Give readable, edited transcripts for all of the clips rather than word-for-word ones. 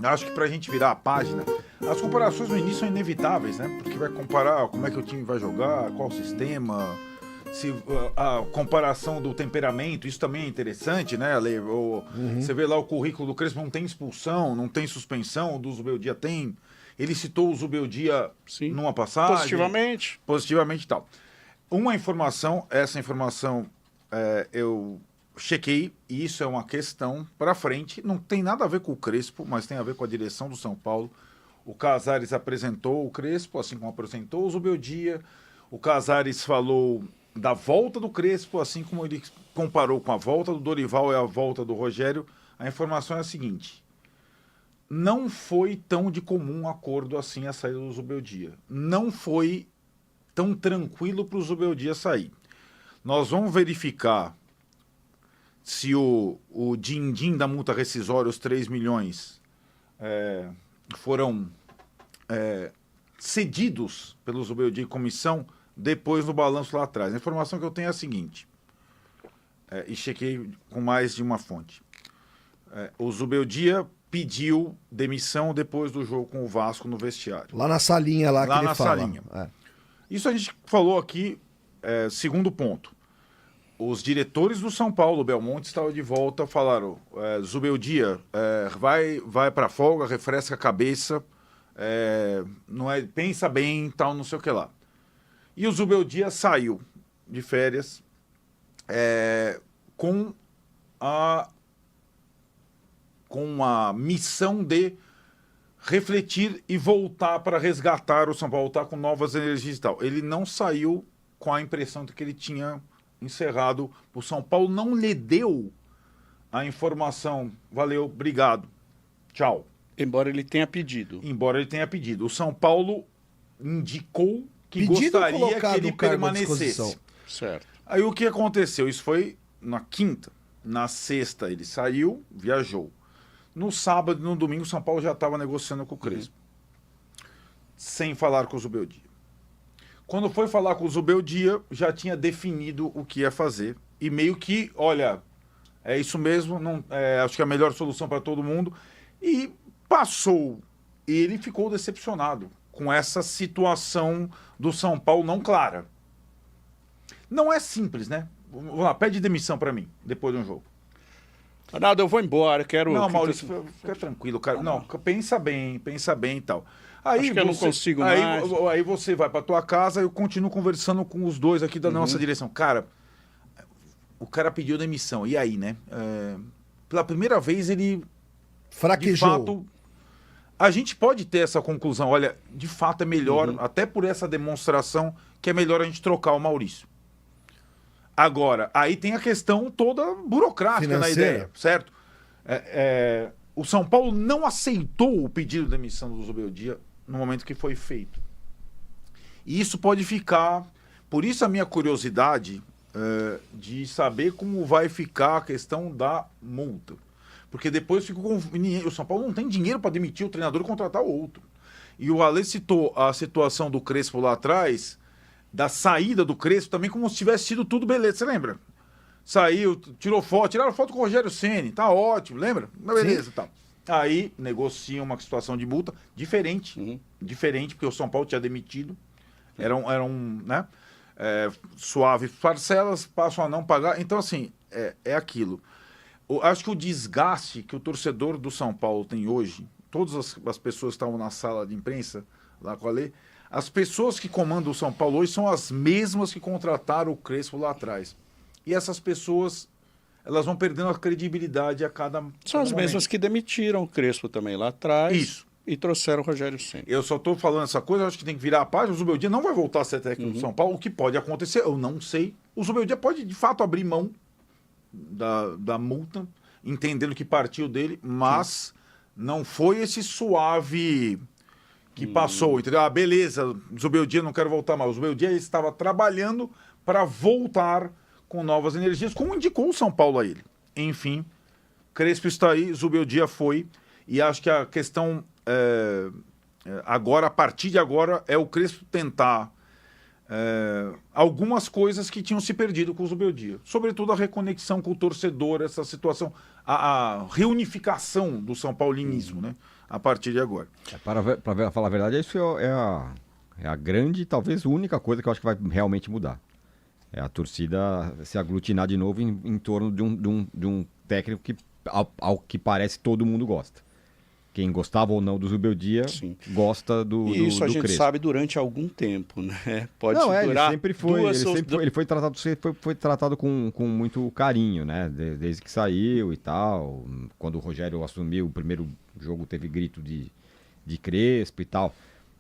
Acho que pra gente virar a página, as comparações no início são inevitáveis, né? Porque vai comparar como é que o time vai jogar, qual sistema, se a comparação do temperamento, isso também é interessante, né, Ale? Você vê lá o currículo do Crespo, não tem expulsão, não tem suspensão, o do Zubeldia tem. Ele citou o Zubeldia Sim. numa passagem. Positivamente. Positivamente e tal. Uma informação, essa informação eu chequei, e isso é uma questão para frente, não tem nada a ver com o Crespo, mas tem a ver com a direção do São Paulo. O Casares apresentou o Crespo, assim como apresentou o Zubeldia. O Casares falou da volta do Crespo, assim como ele comparou com a volta do Dorival e a volta do Rogério. A informação é a seguinte: não foi tão de comum acordo assim a saída do Zubeldia. Não foi tão tranquilo para o Zubeldia sair. Nós vamos verificar se o din-din da multa rescisória, os 3 milhões, foram cedidos pelo Zubeldia em comissão depois no balanço lá atrás. A informação que eu tenho é a seguinte, e chequei com mais de uma fonte. O Zubeldia pediu demissão depois do jogo com o Vasco no vestiário. Lá na salinha lá que ele fala. Salinha. Isso a gente falou aqui, segundo ponto. Os diretores do São Paulo, Belmonte, estavam de volta, falaram, Zubeldia, vai para folga, refresca a cabeça, pensa bem, tal, não sei o que lá. E o Zubeldia saiu de férias com a missão de refletir e voltar para resgatar o São Paulo, voltar com novas energias e tal. Ele não saiu com a impressão de que ele tinha encerrado. O São Paulo não lhe deu a informação. Valeu, obrigado, tchau. Embora ele tenha pedido. O São Paulo indicou que gostaria que ele permanecesse. Certo. Aí o que aconteceu? Isso foi na quinta. Na sexta ele saiu, viajou. No sábado e no domingo o São Paulo já estava negociando com o Crespo. Sem falar com o Zubeldia. Quando foi falar com o Zubeldia, já tinha definido o que ia fazer. E meio que, olha, é isso mesmo, acho que é a melhor solução para todo mundo. E passou. Ele ficou decepcionado com essa situação do São Paulo não clara. Não é simples, né? Vamos lá, pede demissão para mim, depois de um jogo. Arnaldo, eu vou embora, quero... Não, Maurício, fica tranquilo, cara. Não, pensa bem e tal. Aí acho que eu não consigo mais. Aí você vai pra tua casa, eu continuo conversando com os dois aqui da nossa direção. Cara, o cara pediu demissão. E aí, né? Pela primeira vez ele... fraquejou. De fato, a gente pode ter essa conclusão. Olha, de fato é melhor, até por essa demonstração, que é melhor a gente trocar o Maurício. Agora, aí tem a questão toda burocrática financeira na ideia, certo? O São Paulo não aceitou o pedido de demissão do Zubeldia no momento que foi feito. E isso pode ficar... Por isso a minha curiosidade de saber como vai ficar a questão da multa. Porque depois o São Paulo não tem dinheiro para demitir o treinador e contratar o outro. E o Ale citou a situação do Crespo lá atrás, da saída do Crespo, também como se tivesse sido tudo beleza. Você lembra? Saiu, tiraram foto com o Rogério Ceni, tá ótimo, lembra? Beleza, tá. Aí negocia uma situação de multa diferente, porque o São Paulo tinha demitido, eram né, suaves parcelas, passam a não pagar. Então, assim, é aquilo. Acho que o desgaste que o torcedor do São Paulo tem hoje, todas as pessoas que estavam na sala de imprensa, lá com a Lê, as pessoas que comandam o São Paulo hoje são as mesmas que contrataram o Crespo lá atrás. E essas pessoas, elas vão perdendo a credibilidade a cada São as mesmas que demitiram o Crespo também lá atrás. Isso. E trouxeram o Rogério Ceni. Eu só estou falando essa coisa, acho que tem que virar a página. O Zubeldia não vai voltar a ser técnico do São Paulo. O que pode acontecer, eu não sei. O Zubeldia pode, de fato, abrir mão da multa, entendendo que partiu dele, mas não foi esse suave que passou, entendeu? Ah, beleza, Zubeldia não quero voltar mais. O Zubeldia estava trabalhando para voltar com novas energias, como indicou o São Paulo a ele. Enfim, Crespo está aí, Zubeldia foi, e acho que a questão agora, a partir de agora, é o Crespo tentar algumas coisas que tinham se perdido com o Zubeldia. Sobretudo a reconexão com o torcedor, essa situação, a reunificação do São Paulinismo, né? A partir de agora. Para falar a verdade, isso é a grande, talvez única coisa que eu acho que vai realmente mudar. É a torcida se aglutinar de novo em torno de um técnico que, ao que parece, todo mundo gosta. Quem gostava ou não do Zubeldia gosta do E isso a gente Crespo. Sabe durante algum tempo, né? Pode não, durar ele sempre foi, ele foi tratado com muito carinho, né? Desde que saiu e tal. Quando o Rogério assumiu, o primeiro jogo teve grito de Crespo e tal.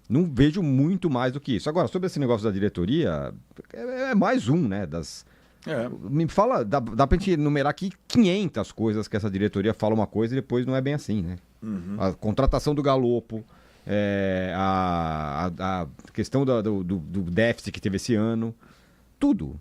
Não vejo muito mais do que isso. Agora, sobre esse negócio da diretoria, é mais um, né? Me fala, dá pra gente enumerar aqui 500 coisas que essa diretoria fala uma coisa e depois não é bem assim, né? Uhum. A contratação do Galopo, a questão do déficit que teve esse ano, tudo.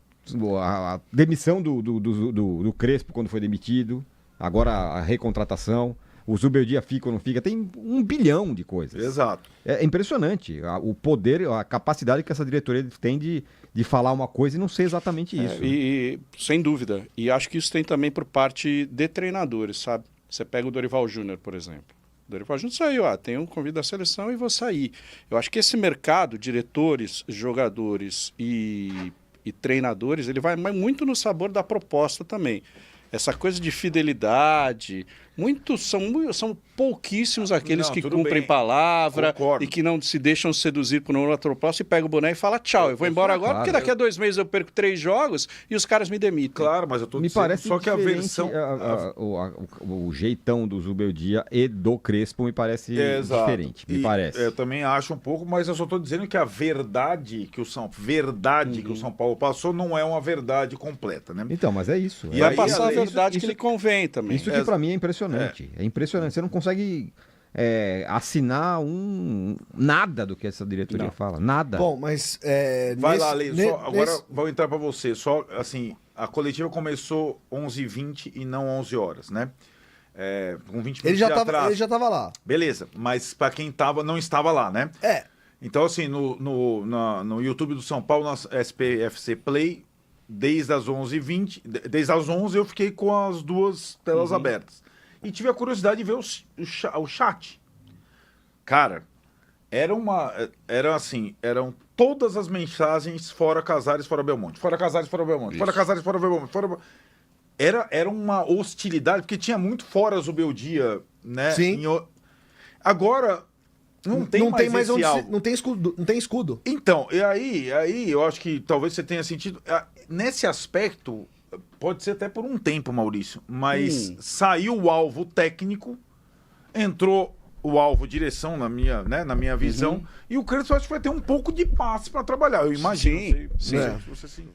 A demissão do Crespo quando foi demitido, agora a recontratação, o Zubeldia fica ou não fica, tem 1 bilhão de coisas. Exato. É impressionante o poder, a capacidade que essa diretoria tem de falar uma coisa e não ser exatamente isso. E sem dúvida. E acho que isso tem também por parte de treinadores, sabe? Você pega o Dorival Júnior, por exemplo. O Dorival Júnior saiu, tem um convite da seleção e vou sair. Eu acho que esse mercado, diretores, jogadores e treinadores, ele vai muito no sabor da proposta também. Essa coisa de fidelidade, são pouquíssimos aqueles que cumprem palavra. Concordo. E que não se deixam seduzir por uma outra proposta e pega o boné e fala tchau, eu vou embora agora, porque daqui a 2 meses eu perco 3 jogos e os caras me demitem. Claro, mas eu tô dizendo, parece só que a versão... O jeitão do Zubeldia e do Crespo me parece diferente, me parece. Eu também acho um pouco, mas eu só tô dizendo que a verdade que o São Paulo passou não é uma verdade completa, né? Então, mas é isso. E vai passar a verdade que lhe convém também. Isso que pra mim é impressionante. É impressionante. Você não consegue assinar nada do que essa diretoria fala. Nada. Bom, mas... Vai lá, Lê. Agora vou entrar para você. Só, assim, a coletiva começou 11h20 e não 11 horas, né? Com 20 minutos de atraso. Ele já estava lá. Beleza, mas para quem não estava lá, né? Então, assim, no YouTube do São Paulo, na SPFC Play, desde as 11h20, desde as 11 eu fiquei com as 2 telas abertas. E tive a curiosidade de ver o chat. Cara, eram todas as mensagens fora Casares, fora Belmonte. Fora Casares, fora Belmonte. Fora Casares, fora Belmonte. Era uma hostilidade, porque tinha muito fora Zubeldia, né? Sim. Agora, não tem mais esse alvo. Não tem escudo. Então, e aí eu acho que talvez você tenha sentido... Nesse aspecto... Pode ser até por um tempo, Maurício, mas saiu o alvo técnico, entrou o alvo direção na minha visão, e o Crespo acho que vai ter um pouco de passe para trabalhar, eu imagino. Sim. Você